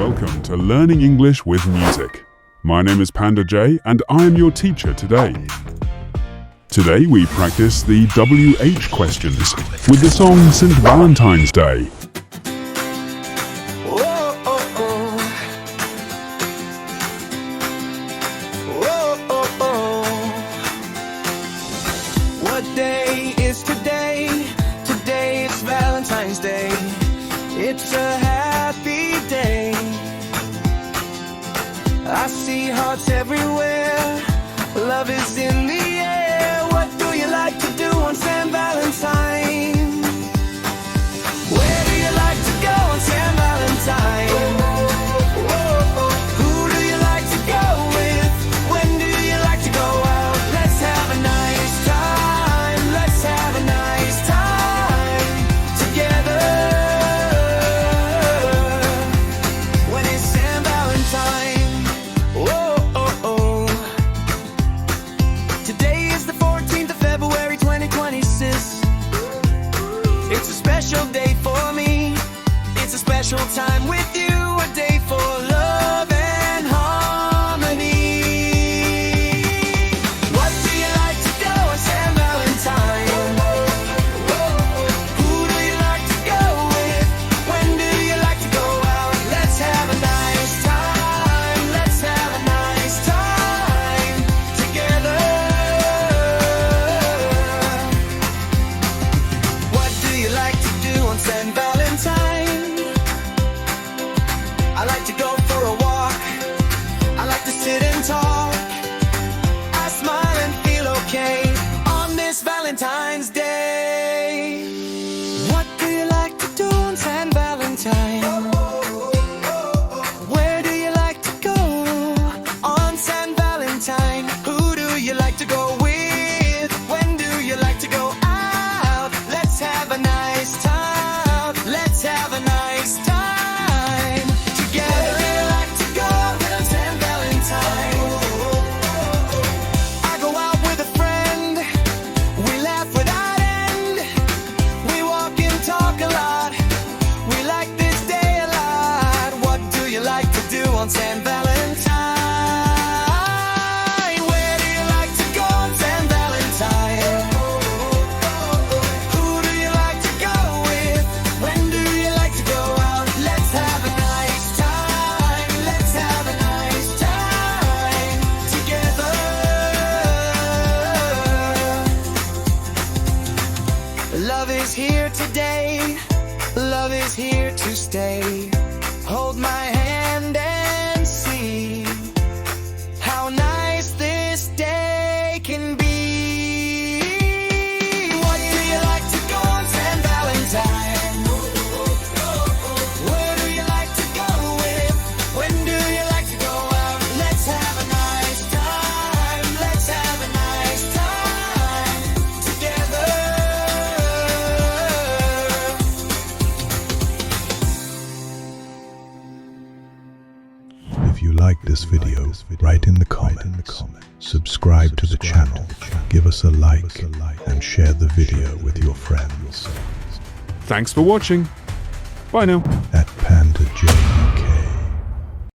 welcome to Learning English with Music. My name is Panda Jay and I am your teacher today. Today we practice the WH questions with the song Saint Valentine's Day. What day is today? Today is Valentine's Day. It's a happy day. I see hearts everywhere. Love is in the air. What do you like to do on Saint Valentine? Where do you like to go on Saint Valentine? Who do you like to go with? When do you like to go out? Let's have a nice time. Let's have a nice time together. When it's Saint Valentine. Today is the 14th of February 2026. It's a special day for me. It's a special time with you. A day for love and harmony. What do you like to do on Saint Valentine? Who do you like to go with? When do you like to go out? Let's have a nice time. Let's have a nice time together. What do you like to do on Saint Valentine? I like to go for a walk. I like to sit and talk. I smile and feel okay on this Valentine's Day. What do you like to do on Saint Valentine? Where do you like to go on Saint Valentine? Who do you like to go with? When do you like to go out? Let's have a nice time. Let's have a nice time together. Where do you like to go on Saint Valentine? I go out with a friend. We laugh without end. We walk and talk a lot. We like this day a lot. What do you like to do on Saint Valentine? Where do you like to go on Saint Valentine? Who do you like to go with? When do you like to go out? Let's have a nice time. Let's have a nice time together. Love is here today. Love is here to stay. Hold my hand and see how nice this day can be. What do you like to go on Saint Valentine? Where do you like to go with? When do you like to go out? Let's have a nice time. Let's have a nice time together. If you like this video, write in the comments, subscribe to the channel, give us a like, and share the video with your friends. Thanks for watching. Bye now. At Panda Jay.